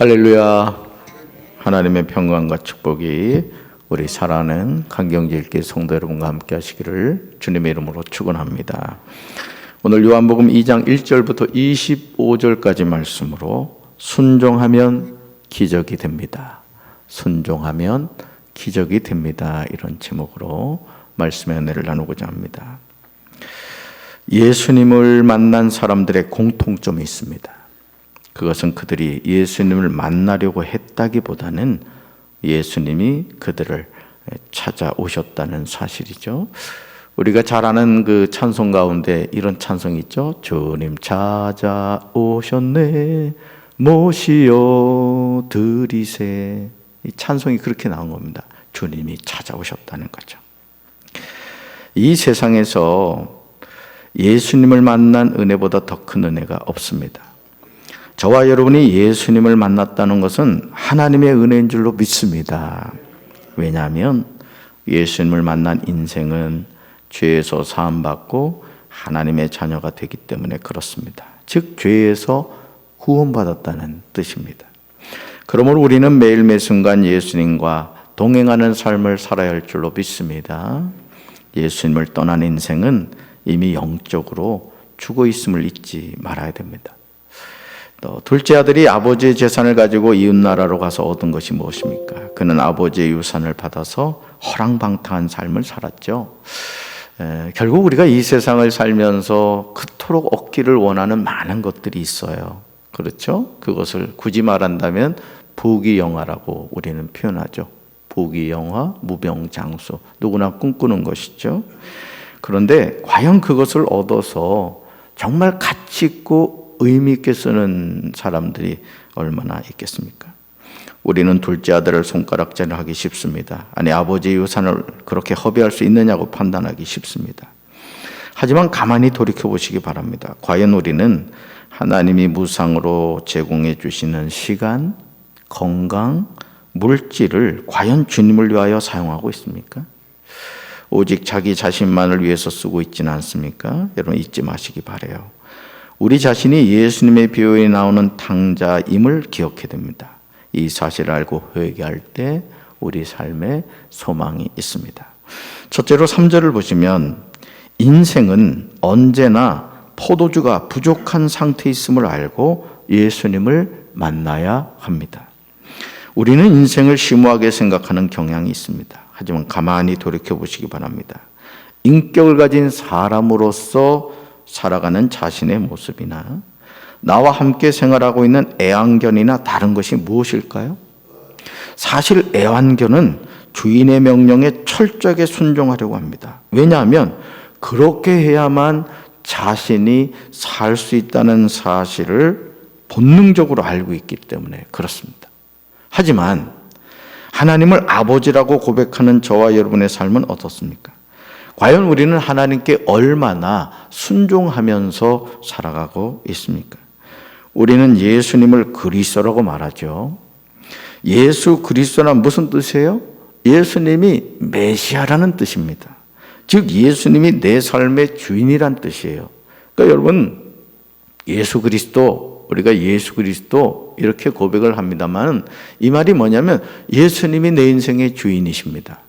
할렐루야. 하나님의 평강과 축복이 우리 사랑하는 강경제일교회 성도 여러분과 함께 하시기를 주님의 이름으로 축원합니다. 오늘 요한복음 2장 1절부터 25절까지 말씀으로 순종하면 기적이 됩니다. 순종하면 기적이 됩니다. 이런 제목으로 말씀의 은혜를 나누고자 합니다. 예수님을 만난 사람들의 공통점이 있습니다. 그것은 그들이 예수님을 만나려고 했다기보다는 예수님이 그들을 찾아오셨다는 사실이죠. 우리가 잘 아는 그 찬송 가운데 이런 찬송이 있죠. 주님 찾아오셨네 모시어 드리세. 이 찬송이 그렇게 나온 겁니다. 주님이 찾아오셨다는 거죠. 이 세상에서 예수님을 만난 은혜보다 더 큰 은혜가 없습니다. 저와 여러분이 예수님을 만났다는 것은 하나님의 은혜인 줄로 믿습니다. 왜냐하면 예수님을 만난 인생은 죄에서 사함받고 하나님의 자녀가 되기 때문에 그렇습니다. 즉 죄에서 구원받았다는 뜻입니다. 그러므로 우리는 매일 매 순간 예수님과 동행하는 삶을 살아야 할 줄로 믿습니다. 예수님을 떠난 인생은 이미 영적으로 죽어 있음을 잊지 말아야 됩니다. 또 둘째 아들이 아버지의 재산을 가지고 이웃나라로 가서 얻은 것이 무엇입니까? 그는 아버지의 유산을 받아서 허랑방탕한 삶을 살았죠. 결국 우리가 이 세상을 살면서 그토록 얻기를 원하는 많은 것들이 있어요. 그렇죠? 그것을 굳이 말한다면 부귀영화라고 우리는 표현하죠. 부귀영화, 무병장수, 누구나 꿈꾸는 것이죠. 그런데 과연 그것을 얻어서 정말 가치 있고 의미 있게 쓰는 사람들이 얼마나 있겠습니까? 우리는 둘째 아들을 손가락질을 하기 쉽습니다. 아니 아버지의 유산을 그렇게 허비할 수 있느냐고 판단하기 쉽습니다. 하지만 가만히 돌이켜 보시기 바랍니다. 과연 우리는 하나님이 무상으로 제공해 주시는 시간, 건강, 물질을 과연 주님을 위하여 사용하고 있습니까? 오직 자기 자신만을 위해서 쓰고 있지는 않습니까? 여러분 잊지 마시기 바라요. 우리 자신이 예수님의 비유에 나오는 탕자임을 기억해야 됩니다. 이 사실을 알고 회개할 때 우리 삶에 소망이 있습니다. 첫째로 3절을 보시면 인생은 언제나 포도주가 부족한 상태에 있음을 알고 예수님을 만나야 합니다. 우리는 인생을 심오하게 생각하는 경향이 있습니다. 하지만 가만히 돌이켜 보시기 바랍니다. 인격을 가진 사람으로서 살아가는 자신의 모습이나 나와 함께 생활하고 있는 애완견이나 다른 것이 무엇일까요? 사실 애완견은 주인의 명령에 철저하게 순종하려고 합니다. 왜냐하면 그렇게 해야만 자신이 살 수 있다는 사실을 본능적으로 알고 있기 때문에 그렇습니다. 하지만 하나님을 아버지라고 고백하는 저와 여러분의 삶은 어떻습니까? 과연 우리는 하나님께 얼마나 순종하면서 살아가고 있습니까? 우리는 예수님을 그리스도라고 말하죠. 예수 그리스도란 무슨 뜻이에요? 예수님이 메시아라는 뜻입니다. 즉 예수님이 내 삶의 주인이란 뜻이에요. 그러니까 여러분 예수 그리스도, 우리가 예수 그리스도 이렇게 고백을 합니다만 이 말이 뭐냐면 예수님이 내 인생의 주인이십니다.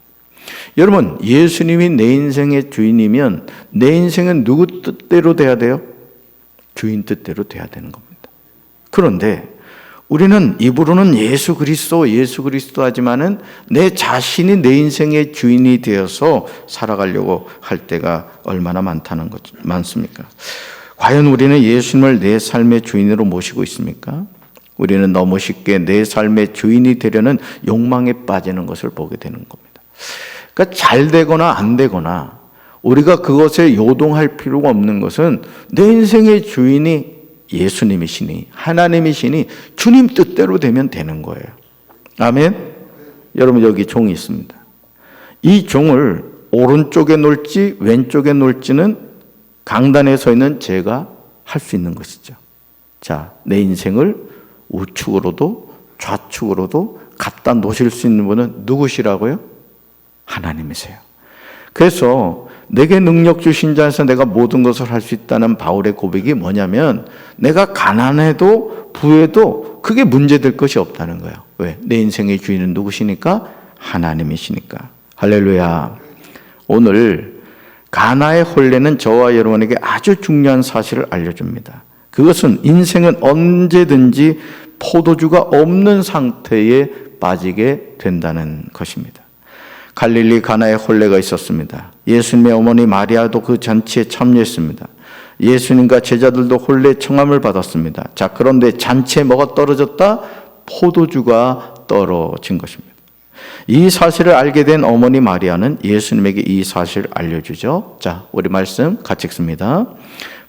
여러분 예수님이 내 인생의 주인이면 내 인생은 누구 뜻대로 돼야 돼요? 주인 뜻대로 돼야 되는 겁니다. 그런데 우리는 입으로는 예수 그리스도 하지만은 내 자신이 내 인생의 주인이 되어서 살아가려고 할 때가 얼마나 많습니까? 과연 우리는 예수님을 내 삶의 주인으로 모시고 있습니까? 우리는 너무 쉽게 내 삶의 주인이 되려는 욕망에 빠지는 것을 보게 되는 겁니다. 그러니까 잘 되거나 안 되거나 우리가 그것에 요동할 필요가 없는 것은 내 인생의 주인이 예수님이시니 하나님이시니 주님 뜻대로 되면 되는 거예요. 아멘? 여러분 여기 종이 있습니다. 이 종을 오른쪽에 놓을지 왼쪽에 놓을지는 강단에 서 있는 제가 할 수 있는 것이죠. 자, 내 인생을 우측으로도 좌측으로도 갖다 놓으실 수 있는 분은 누구시라고요? 하나님이세요. 그래서 내게 능력 주신 자에서 내가 모든 것을 할 수 있다는 바울의 고백이 뭐냐면 내가 가난해도 부해도 그게 문제될 것이 없다는 거예요. 왜? 내 인생의 주인은 누구시니까? 하나님이시니까. 할렐루야. 오늘 가나의 혼례는 저와 여러분에게 아주 중요한 사실을 알려줍니다. 그것은 인생은 언제든지 포도주가 없는 상태에 빠지게 된다는 것입니다. 갈릴리 가나의 혼례가 있었습니다. 예수님의 어머니 마리아도 그 잔치에 참여했습니다. 예수님과 제자들도 혼례 청함을 받았습니다. 자, 그런데 잔치에 뭐가 떨어졌다? 포도주가 떨어진 것입니다. 이 사실을 알게 된 어머니 마리아는 예수님에게 이 사실을 알려주죠. 자, 우리 말씀 같이 읽습니다.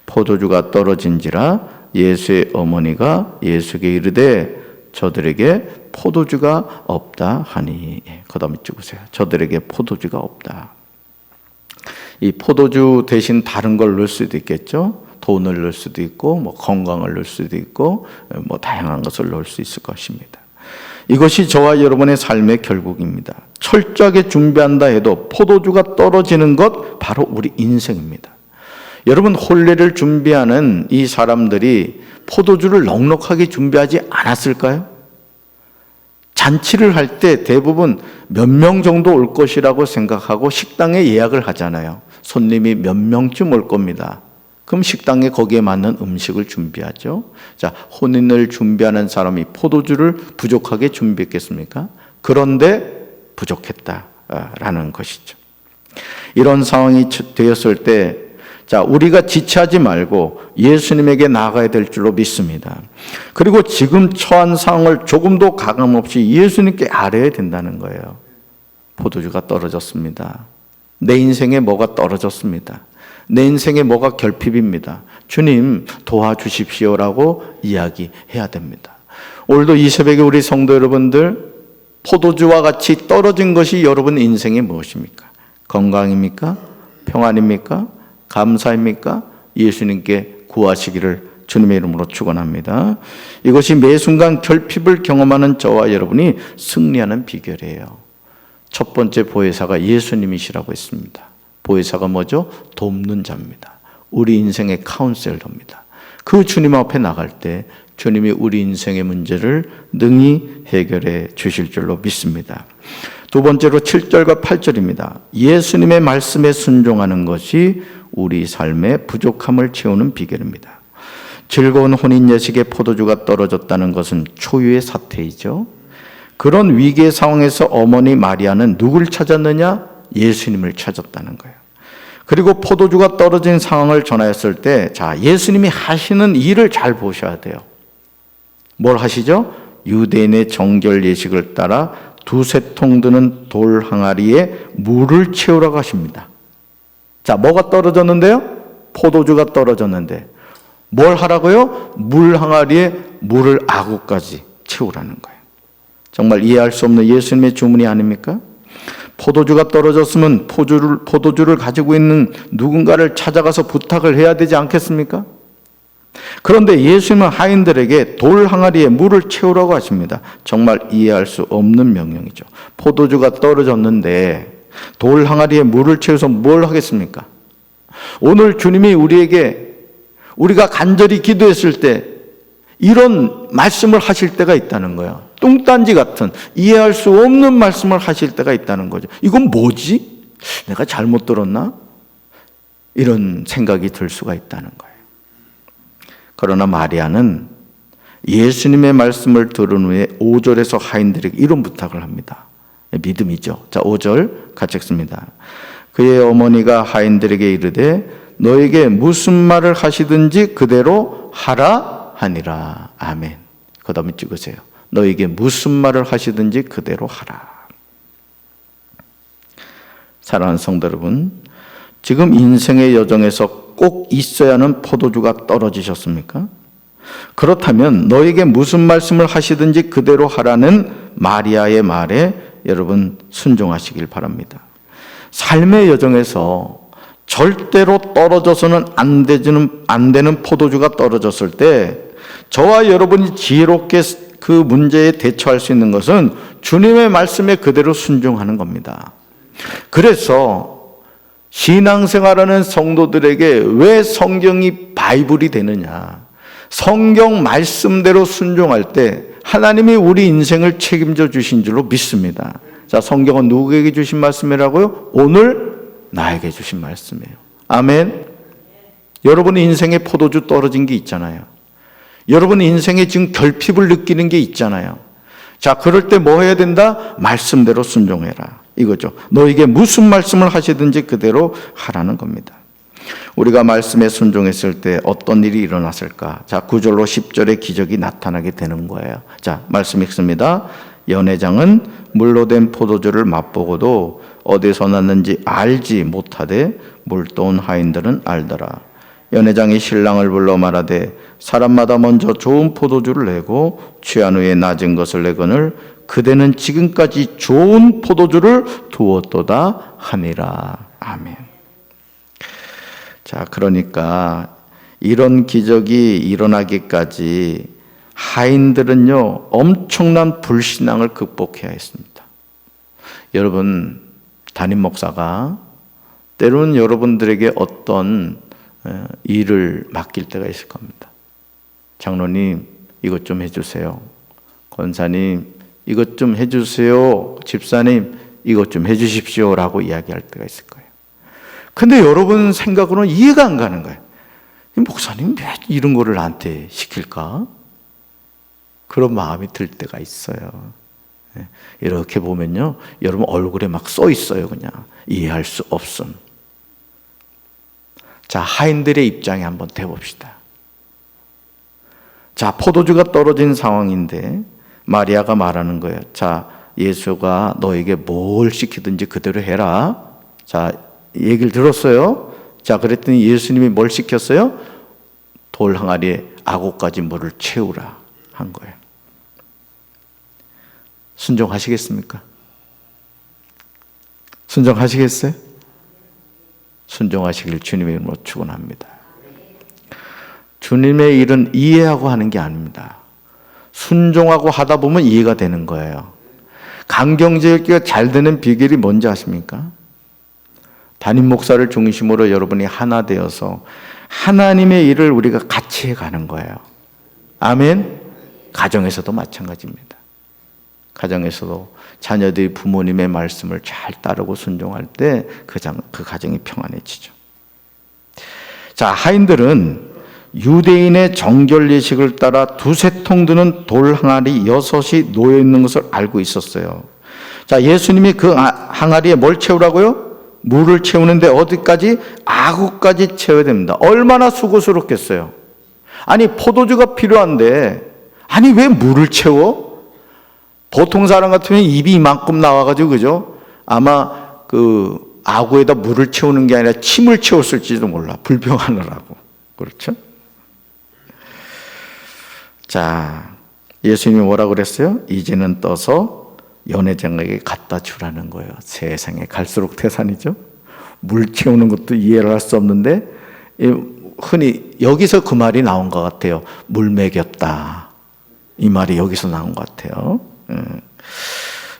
포도주가 떨어진지라 예수의 어머니가 예수에게 이르되 저들에게 포도주가 없다 하니. 그 다음에 찍으세요. 저들에게 포도주가 없다. 이 포도주 대신 다른 걸 넣을 수도 있겠죠. 돈을 넣을 수도 있고, 건강을 넣을 수도 있고, 다양한 것을 넣을 수 있을 것입니다. 이것이 저와 여러분의 삶의 결국입니다. 철저하게 준비한다 해도 포도주가 떨어지는 것 바로 우리 인생입니다. 여러분, 혼례를 준비하는 이 사람들이 포도주를 넉넉하게 준비하지 않았을까요? 잔치를 할 때 대부분 몇 명 정도 올 것이라고 생각하고 식당에 예약을 하잖아요. 손님이 몇 명쯤 올 겁니다. 그럼 식당에 거기에 맞는 음식을 준비하죠. 자, 혼인을 준비하는 사람이 포도주를 부족하게 준비했겠습니까? 그런데 부족했다라는 것이죠. 이런 상황이 되었을 때, 자, 우리가 지체하지 말고 예수님에게 나아가야 될 줄로 믿습니다. 그리고 지금 처한 상황을 조금도 가감없이 예수님께 아뢰야 된다는 거예요. 포도주가 떨어졌습니다. 내 인생에 뭐가 떨어졌습니다. 내 인생에 뭐가 결핍입니다. 주님 도와주십시오라고 이야기해야 됩니다. 오늘도 이 새벽에 우리 성도 여러분들, 포도주와 같이 떨어진 것이 여러분 인생에 무엇입니까? 건강입니까? 평안입니까? 감사입니까? 예수님께 구하시기를 주님의 이름으로 축원합니다. 이것이 매 순간 결핍을 경험하는 저와 여러분이 승리하는 비결이에요. 첫 번째 보혜사가 예수님이시라고 했습니다. 보혜사가 뭐죠? 돕는 자입니다. 우리 인생의 카운셀러입니다. 그 주님 앞에 나갈 때 주님이 우리 인생의 문제를 능히 해결해 주실 줄로 믿습니다. 두 번째로 7절과 8절입니다. 예수님의 말씀에 순종하는 것이 우리 삶의 부족함을 채우는 비결입니다. 즐거운 혼인 예식에 포도주가 떨어졌다는 것은 초유의 사태이죠. 그런 위기의 상황에서 어머니 마리아는 누굴 찾았느냐? 예수님을 찾았다는 거예요. 그리고 포도주가 떨어진 상황을 전하였을 때, 자, 예수님이 하시는 일을 잘 보셔야 돼요. 뭘 하시죠? 유대인의 정결 예식을 따라 두세 통 드는 돌 항아리에 물을 채우라고 하십니다. 자, 뭐가 떨어졌는데요? 포도주가 떨어졌는데 뭘 하라고요? 물 항아리에 물을 아구까지 채우라는 거예요. 정말 이해할 수 없는 예수님의 주문이 아닙니까? 포도주가 떨어졌으면 포도주를 가지고 있는 누군가를 찾아가서 부탁을 해야 되지 않겠습니까? 그런데 예수님은 하인들에게 돌 항아리에 물을 채우라고 하십니다. 정말 이해할 수 없는 명령이죠. 포도주가 떨어졌는데 돌 항아리에 물을 채워서 뭘 하겠습니까? 오늘 주님이 우리가 간절히 기도했을 때 이런 말씀을 하실 때가 있다는 거야. 뚱딴지 같은 이해할 수 없는 말씀을 하실 때가 있다는 거죠. 이건 뭐지? 내가 잘못 들었나? 이런 생각이 들 수가 있다는 거예요. 그러나 마리아는 예수님의 말씀을 들은 후에 5절에서 하인들에게 이런 부탁을 합니다. 믿음이죠. 자, 5절 같이 읽습니다. 그의 어머니가 하인들에게 이르되 너에게 무슨 말을 하시든지 그대로 하라 하니라. 아멘. 그 다음에 찍으세요. 너에게 무슨 말을 하시든지 그대로 하라. 사랑하는 성도 여러분, 지금 인생의 여정에서 꼭 있어야 하는 포도주가 떨어지셨습니까? 그렇다면 너에게 무슨 말씀을 하시든지 그대로 하라는 마리아의 말에 여러분 순종하시길 바랍니다. 삶의 여정에서 절대로 떨어져서는 안 되는 포도주가 떨어졌을 때 저와 여러분이 지혜롭게 그 문제에 대처할 수 있는 것은 주님의 말씀에 그대로 순종하는 겁니다. 그래서 신앙생활하는 성도들에게 왜 성경이 바이블이 되느냐? 성경 말씀대로 순종할 때 하나님이 우리 인생을 책임져 주신 줄로 믿습니다. 자, 성경은 누구에게 주신 말씀이라고요? 오늘 나에게 주신 말씀이에요. 아멘. 여러분 인생에 포도주 떨어진 게 있잖아요. 여러분 인생에 지금 결핍을 느끼는 게 있잖아요. 자, 그럴 때 뭐 해야 된다? 말씀대로 순종해라. 이거죠. 너에게 무슨 말씀을 하시든지 그대로 하라는 겁니다. 우리가 말씀에 순종했을 때 어떤 일이 일어났을까? 자, 9절로 10절의 기적이 나타나게 되는 거예요. 자, 말씀 읽습니다. 연회장은 물로 된 포도주를 맛보고도 어디서 났는지 알지 못하되 물떠온 하인들은 알더라. 연회장이 신랑을 불러 말하되 사람마다 먼저 좋은 포도주를 내고 취한 후에 낮은 것을 내거늘 그대는 지금까지 좋은 포도주를 두었도다 하니라. 아멘. 자, 그러니까 이런 기적이 일어나기까지 하인들은요, 엄청난 불신앙을 극복해야 했습니다. 여러분, 담임 목사가 때로는 여러분들에게 어떤 일을 맡길 때가 있을 겁니다. 장로님, 이것 좀 해주세요. 권사님, 이것 좀 해주세요. 집사님, 이것 좀 해주십시오. 라고 이야기할 때가 있을 거예요. 근데 여러분 생각으로는 이해가 안 가는 거예요. 목사님, 왜 이런 거를 나한테 시킬까? 그런 마음이 들 때가 있어요. 이렇게 보면요, 여러분 얼굴에 막 써 있어요. 그냥 이해할 수 없음. 자, 하인들의 입장에 한번 대봅시다. 자, 포도주가 떨어진 상황인데 마리아가 말하는 거예요. 자, 예수가 너에게 뭘 시키든지 그대로 해라. 자, 얘기를 들었어요. 자, 그랬더니 예수님이 뭘 시켰어요? 돌 항아리에 아구까지 물을 채우라 한 거예요. 순종하시겠습니까? 순종하시겠어요? 순종하시길 주님의 이름으로 축원합니다. 주님의 일은 이해하고 하는 게 아닙니다. 순종하고 하다 보면 이해가 되는 거예요. 강경제일교가 잘 되는 비결이 뭔지 아십니까? 담임 목사를 중심으로 여러분이 하나 되어서 하나님의 일을 우리가 같이 해가는 거예요. 아멘. 가정에서도 마찬가지입니다. 가정에서도 자녀들이 부모님의 말씀을 잘 따르고 순종할 때 그 가정이 평안해지죠. 자, 하인들은 유대인의 정결 예식을 따라 두세 통 드는 돌 항아리 6이 놓여 있는 것을 알고 있었어요. 자, 예수님이 그 항아리에 뭘 채우라고요? 물을 채우는데 어디까지? 아구까지 채워야 됩니다. 얼마나 수고스럽겠어요. 아니, 포도주가 필요한데 아니 왜 물을 채워? 보통 사람 같으면 입이 이만큼 나와가지고, 그죠? 아마 그 아구에다 물을 채우는 게 아니라 침을 채웠을지도 몰라. 불평하느라고. 그렇죠? 자, 예수님이 뭐라고 그랬어요? 이제는 떠서 연회장에게 갖다 주라는 거예요. 세상에 갈수록 태산이죠. 물 채우는 것도 이해를 할 수 없는데 흔히 여기서 그 말이 나온 것 같아요. 물 먹였다. 이 말이 여기서 나온 것 같아요.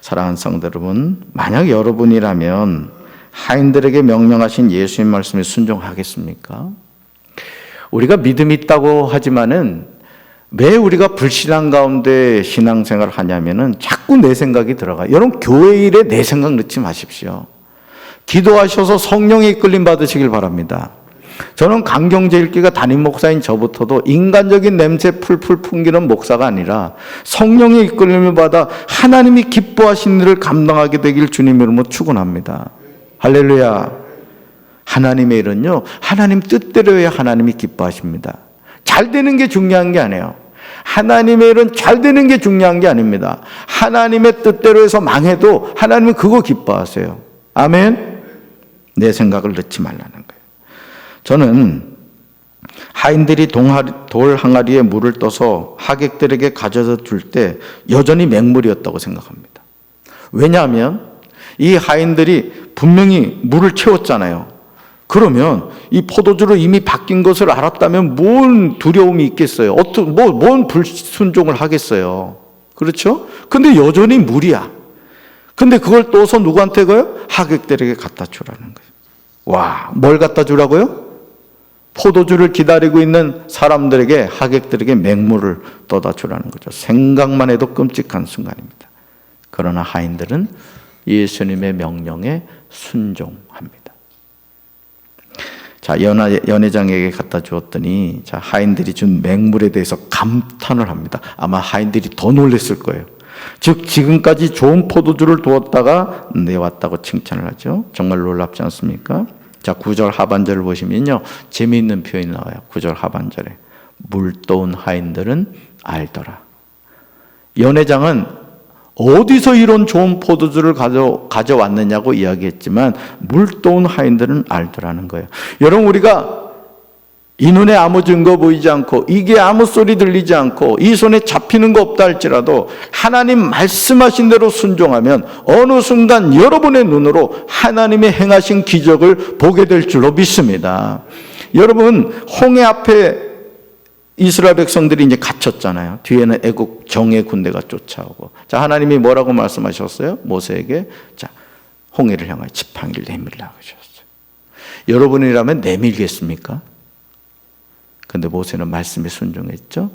사랑하는 성도 여러분, 만약 여러분이라면 하인들에게 명령하신 예수님 말씀에 순종하겠습니까? 우리가 믿음이 있다고 하지만은 왜 우리가 불신앙 가운데 신앙생활을 하냐면은 자꾸 내 생각이 들어가요. 여러분, 교회 일에 내 생각 넣지 마십시오. 기도하셔서 성령의 이끌림 받으시길 바랍니다. 저는 강경제일교가 담임 목사인 저부터도 인간적인 냄새 풀풀 풍기는 목사가 아니라 성령의 이끌림을 받아 하나님이 기뻐하시는 일을 감당하게 되길 주님 이름으로 축원합니다. 할렐루야. 하나님의 일은요, 하나님 뜻대로 해야 하나님이 기뻐하십니다. 잘 되는 게 중요한 게 아니에요. 하나님의 일은 잘 되는 게 중요한 게 아닙니다. 하나님의 뜻대로 해서 망해도 하나님은 그거 기뻐하세요. 아멘. 내 생각을 넣지 말라는 거예요. 저는 하인들이 돌 항아리에 물을 떠서 하객들에게 가져다 줄 때 여전히 맹물이었다고 생각합니다. 왜냐하면 이 하인들이 분명히 물을 채웠잖아요. 그러면 이 포도주로 이미 바뀐 것을 알았다면 뭔 두려움이 있겠어요? 뭔 불순종을 하겠어요? 그렇죠? 근데 여전히 물이야. 근데 그걸 떠서 누구한테 가요? 하객들에게 갖다 주라는 거예요. 와, 뭘 갖다 주라고요? 포도주를 기다리고 있는 사람들에게, 하객들에게 맹물을 떠다 주라는 거죠. 생각만 해도 끔찍한 순간입니다. 그러나 하인들은 예수님의 명령에 순종합니다. 자, 연회장에게 갖다 주었더니, 자, 하인들이 준 맹물에 대해서 감탄을 합니다. 아마 하인들이 더 놀랐을 거예요. 즉, 지금까지 좋은 포도주를 두었다가 내왔다고 칭찬을 하죠. 정말 놀랍지 않습니까? 자, 9절 하반절을 보시면요, 재미있는 표현이 나와요. 9절 하반절에. 물도운 하인들은 알더라. 연회장은 어디서 이런 좋은 포도주를 가져왔느냐고 이야기했지만, 물도운 하인들은 알더라는 거예요. 여러분, 우리가 이 눈에 아무 증거 보이지 않고, 이게 아무 소리 들리지 않고, 이 손에 잡히는 거 없다 할지라도 하나님 말씀하신 대로 순종하면 어느 순간 여러분의 눈으로 하나님의 행하신 기적을 보게 될 줄로 믿습니다. 여러분, 홍해 앞에 이스라엘 백성들이 이제 갇혔잖아요. 뒤에는 애국 정예 군대가 쫓아오고. 자, 하나님이 뭐라고 말씀하셨어요? 모세에게, 자, 홍해를 향하여 지팡이를 내밀라고 하셨어요. 여러분이라면 내밀겠습니까? 근데 모세는 말씀에 순종했죠.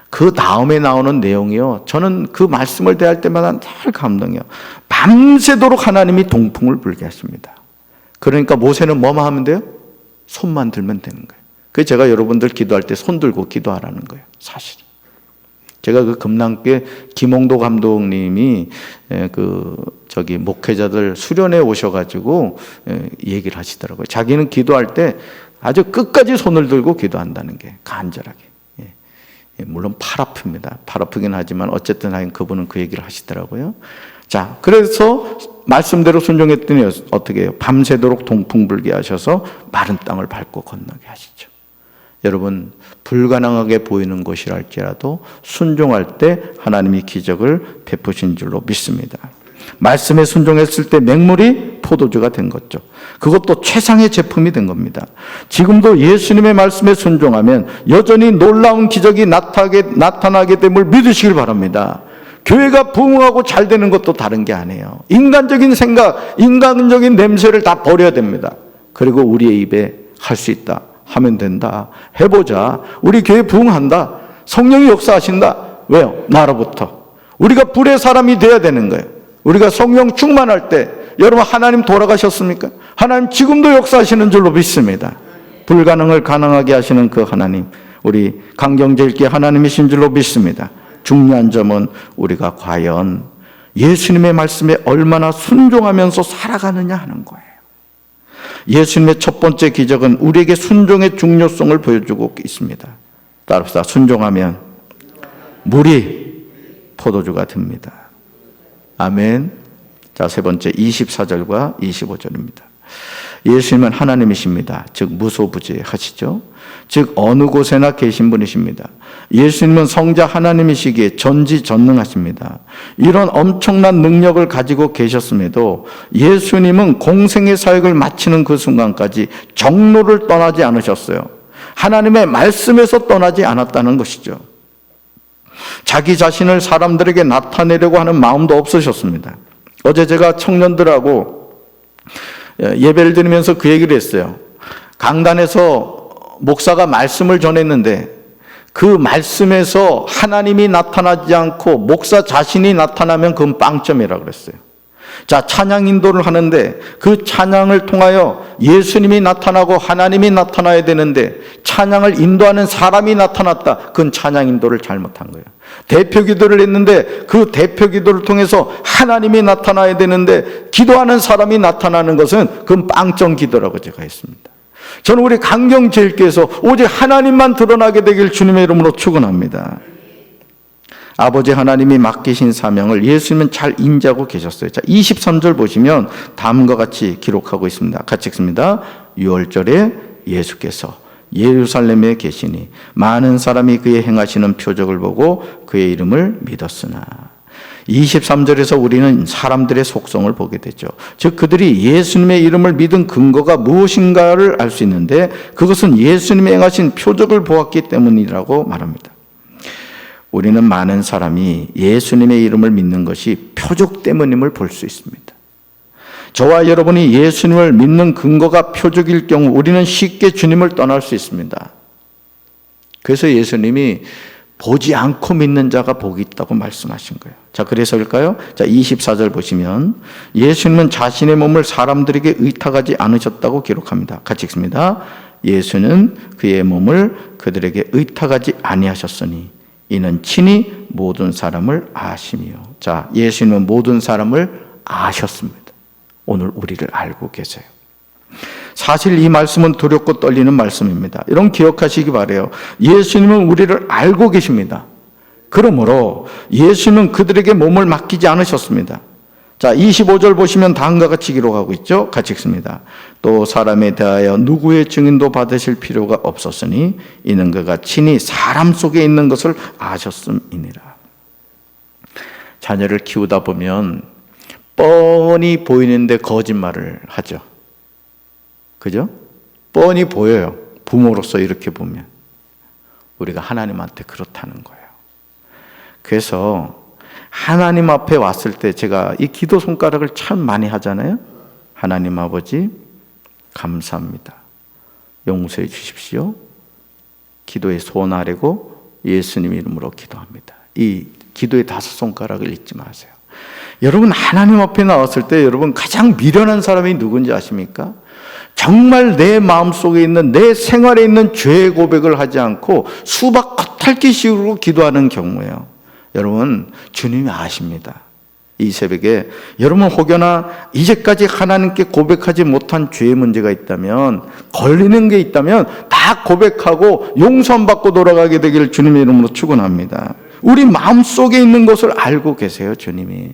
그 다음에 나오는 내용이요, 저는 그 말씀을 대할 때마다 늘 감동이에요. 밤새도록 하나님이 동풍을 불게 하십니다. 그러니까 모세는 뭐만 하면 돼요? 손만 들면 되는 거예요. 그래서 제가 여러분들 기도할 때 손 들고 기도하라는 거예요. 사실은 제가 그 금남교회 김홍도 감독님이 목회자들 수련회 오셔가지고 얘기를 하시더라고요. 자기는 기도할 때 아주 끝까지 손을 들고 기도한다는 게, 간절하게. 물론 팔 아픕니다. 팔 아프긴 하지만 어쨌든 그분은 그 얘기를 하시더라고요. 자, 그래서 말씀대로 순종했더니 어떻게 해요? 밤새도록 동풍 불게 하셔서 마른 땅을 밟고 건너게 하시죠. 여러분, 불가능하게 보이는 것이랄지라도 순종할 때 하나님이 기적을 베푸신 줄로 믿습니다. 말씀에 순종했을 때 맹물이 포도주가 된 거죠. 그것도 최상의 제품이 된 겁니다. 지금도 예수님의 말씀에 순종하면 여전히 놀라운 기적이 나타나게 됨을 믿으시길 바랍니다. 교회가 부흥하고 잘 되는 것도 다른 게 아니에요. 인간적인 생각, 인간적인 냄새를 다 버려야 됩니다. 그리고 우리의 입에 할 수 있다, 하면 된다, 해보자, 우리 교회 부흥한다, 성령이 역사하신다. 왜요? 나로부터. 우리가 불의 사람이 돼야 되는 거예요. 우리가 성령 충만할 때, 여러분, 하나님 돌아가셨습니까? 하나님 지금도 역사하시는 줄로 믿습니다. 불가능을 가능하게 하시는 그 하나님, 우리 강경제일교회 하나님이신 줄로 믿습니다. 중요한 점은 우리가 과연 예수님의 말씀에 얼마나 순종하면서 살아가느냐 하는 거예요. 예수님의 첫 번째 기적은 우리에게 순종의 중요성을 보여주고 있습니다. 따라서 순종하면 물이 포도주가 됩니다. 아멘. 자, 세 번째 24절과 25절입니다. 예수님은 하나님이십니다. 즉 무소부재하시죠. 즉 어느 곳에나 계신 분이십니다. 예수님은 성자 하나님이시기에 전지전능하십니다. 이런 엄청난 능력을 가지고 계셨음에도 예수님은 공생의 사역을 마치는 그 순간까지 정로를 떠나지 않으셨어요. 하나님의 말씀에서 떠나지 않았다는 것이죠. 자기 자신을 사람들에게 나타내려고 하는 마음도 없으셨습니다. 어제 제가 청년들하고 예배를 드리면서 그 얘기를 했어요. 강단에서 목사가 말씀을 전했는데 그 말씀에서 하나님이 나타나지 않고 목사 자신이 나타나면 그건 빵점이라고 그랬어요. 자, 찬양 인도를 하는데 그 찬양을 통하여 예수님이 나타나고 하나님이 나타나야 되는데 찬양을 인도하는 사람이 나타났다. 그건 찬양 인도를 잘못한 거예요. 대표 기도를 했는데 그 대표 기도를 통해서 하나님이 나타나야 되는데 기도하는 사람이 나타나는 것은 그건 빵점 기도라고 제가 했습니다. 저는 우리 강경제일교회에서 오직 하나님만 드러나게 되길 주님의 이름으로 축원합니다. 아버지 하나님이 맡기신 사명을 예수님은 잘 인지하고 계셨어요. 자, 23절 보시면 다음과 같이 기록하고 있습니다. 같이 읽습니다. 6월절에 예수께서 예루살렘에 계시니 많은 사람이 그의 행하시는 표적을 보고 그의 이름을 믿었으나 23절에서 우리는 사람들의 속성을 보게 되죠. 즉 그들이 예수님의 이름을 믿은 근거가 무엇인가를 알 수 있는데 그것은 예수님이 행하신 표적을 보았기 때문이라고 말합니다. 우리는 많은 사람이 예수님의 이름을 믿는 것이 표적 때문임을 볼 수 있습니다. 저와 여러분이 예수님을 믿는 근거가 표적일 경우 우리는 쉽게 주님을 떠날 수 있습니다. 그래서 예수님이 보지 않고 믿는 자가 복이 있다고 말씀하신 거예요. 자, 그래서일까요? 자, 24절 보시면 예수님은 자신의 몸을 사람들에게 의탁하지 않으셨다고 기록합니다. 같이 읽습니다. 예수는 그의 몸을 그들에게 의탁하지 아니하셨으니 이는 친히 모든 사람을 아심이요. 자, 예수님은 모든 사람을 아셨습니다. 오늘 우리를 알고 계세요. 사실 이 말씀은 두렵고 떨리는 말씀입니다. 여러분 기억하시기 바라요. 예수님은 우리를 알고 계십니다. 그러므로 예수님은 그들에게 몸을 맡기지 않으셨습니다. 자, 25절 보시면 다음과 같이 기록하고 있죠. 같이 읽습니다. 또 사람에 대하여 누구의 증인도 받으실 필요가 없었으니 이는 그가 친히 사람 속에 있는 것을 아셨음이니라. 자녀를 키우다 보면 뻔히 보이는데 거짓말을 하죠. 그죠? 뻔히 보여요. 부모로서 이렇게 보면. 우리가 하나님한테 그렇다는 거예요. 그래서 하나님 앞에 왔을 때 제가 이 기도 손가락을 참 많이 하잖아요. 하나님 아버지 감사합니다. 용서해 주십시오. 기도의 소원 아래고 예수님 이름으로 기도합니다. 이 기도의 5손가락을 잊지 마세요. 여러분 하나님 앞에 나왔을 때 여러분 가장 미련한 사람이 누군지 아십니까? 정말 내 마음속에 있는 내 생활에 있는 죄의 고백을 하지 않고 수박 겉핥기식으로 기도하는 경우예요. 여러분 주님이 아십니다. 이 새벽에 여러분 혹여나 이제까지 하나님께 고백하지 못한 죄의 문제가 있다면, 걸리는 게 있다면 다 고백하고 용서함 받고 돌아가게 되기를 주님의 이름으로 축원합니다. 우리 마음속에 있는 것을 알고 계세요. 주님이.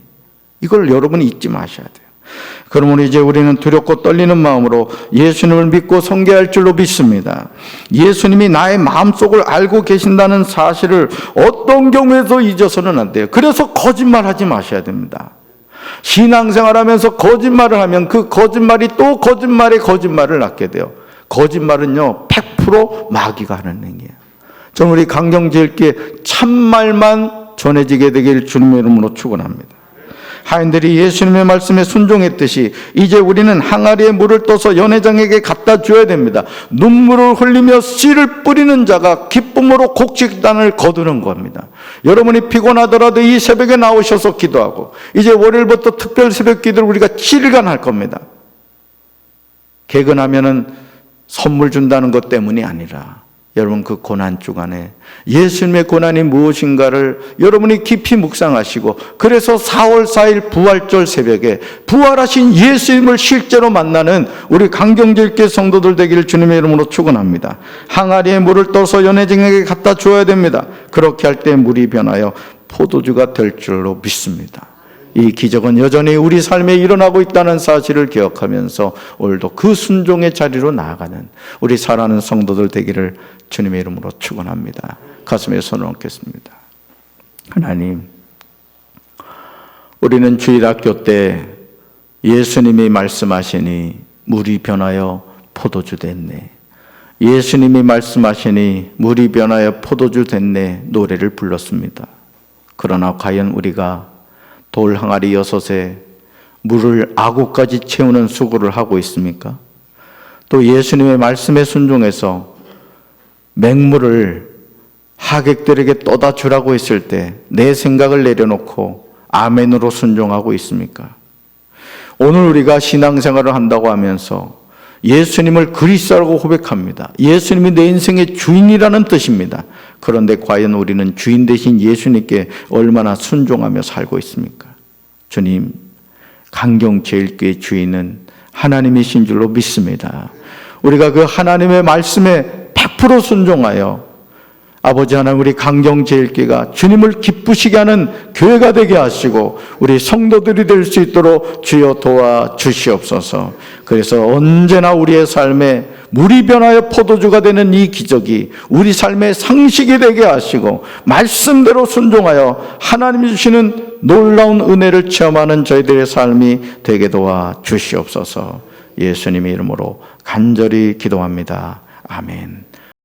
이걸 여러분이 잊지 마셔야 돼요. 그러므로 이제 우리는 두렵고 떨리는 마음으로 예수님을 믿고 섬겨야 할 줄로 믿습니다. 예수님이 나의 마음속을 알고 계신다는 사실을 어떤 경우에도 잊어서는 안 돼요. 그래서 거짓말하지 마셔야 됩니다. 신앙생활하면서 거짓말을 하면 그 거짓말이 또 거짓말에 거짓말을 낳게 돼요. 거짓말은요 100% 마귀가 하는 행위예요. 저는 우리 강경제일교회 참말만 전해지게 되길 주님의 이름으로 축원합니다. 하인들이 예수님의 말씀에 순종했듯이 이제 우리는 항아리에 물을 떠서 연회장에게 갖다 줘야 됩니다. 눈물을 흘리며 씨를 뿌리는 자가 기쁨으로 곡식단을 거두는 겁니다. 여러분이 피곤하더라도 이 새벽에 나오셔서 기도하고, 이제 월요일부터 특별 새벽 기도를 우리가 7일간 할 겁니다. 개근하면은 선물 준다는 것 때문이 아니라 여러분 그 고난 주간에 예수님의 고난이 무엇인가를 여러분이 깊이 묵상하시고, 그래서 4월 4일 부활절 새벽에 부활하신 예수님을 실제로 만나는 우리 강경제일교회 성도들 되기를 주님의 이름으로 축원합니다. 항아리에 물을 떠서 연회장에게 갖다 줘야 됩니다. 그렇게 할 때 물이 변하여 포도주가 될 줄로 믿습니다. 이 기적은 여전히 우리 삶에 일어나고 있다는 사실을 기억하면서 오늘도 그 순종의 자리로 나아가는 우리 사랑하는 성도들 되기를 주님의 이름으로 축원합니다. 가슴에 손을 얹겠습니다. 하나님, 우리는 주일학교 때 예수님이 말씀하시니 물이 변하여 포도주 됐네, 예수님이 말씀하시니 물이 변하여 포도주 됐네 노래를 불렀습니다. 그러나 과연 우리가 돌 항아리 6에 물을 아구까지 채우는 수고를 하고 있습니까? 또 예수님의 말씀에 순종해서 맹물을 하객들에게 떠다 주라고 했을 때 내 생각을 내려놓고 아멘으로 순종하고 있습니까? 오늘 우리가 신앙생활을 한다고 하면서 예수님을 그리스도라고 고백합니다. 예수님이 내 인생의 주인이라는 뜻입니다. 그런데 과연 우리는 주인 되신 예수님께 얼마나 순종하며 살고 있습니까? 주님, 강경제일교회 주인은 하나님이신 줄로 믿습니다. 우리가 그 하나님의 말씀에 100% 순종하여 아버지 하나님, 우리 강경제일교회가 주님을 기쁘시게 하는 교회가 되게 하시고 우리 성도들이 될 수 있도록 주여 도와주시옵소서. 그래서 언제나 우리의 삶에 물이 변하여 포도주가 되는 이 기적이 우리 삶의 상식이 되게 하시고 말씀대로 순종하여 하나님이 주시는 놀라운 은혜를 체험하는 저희들의 삶이 되게 도와주시옵소서. 예수님의 이름으로 간절히 기도합니다. 아멘.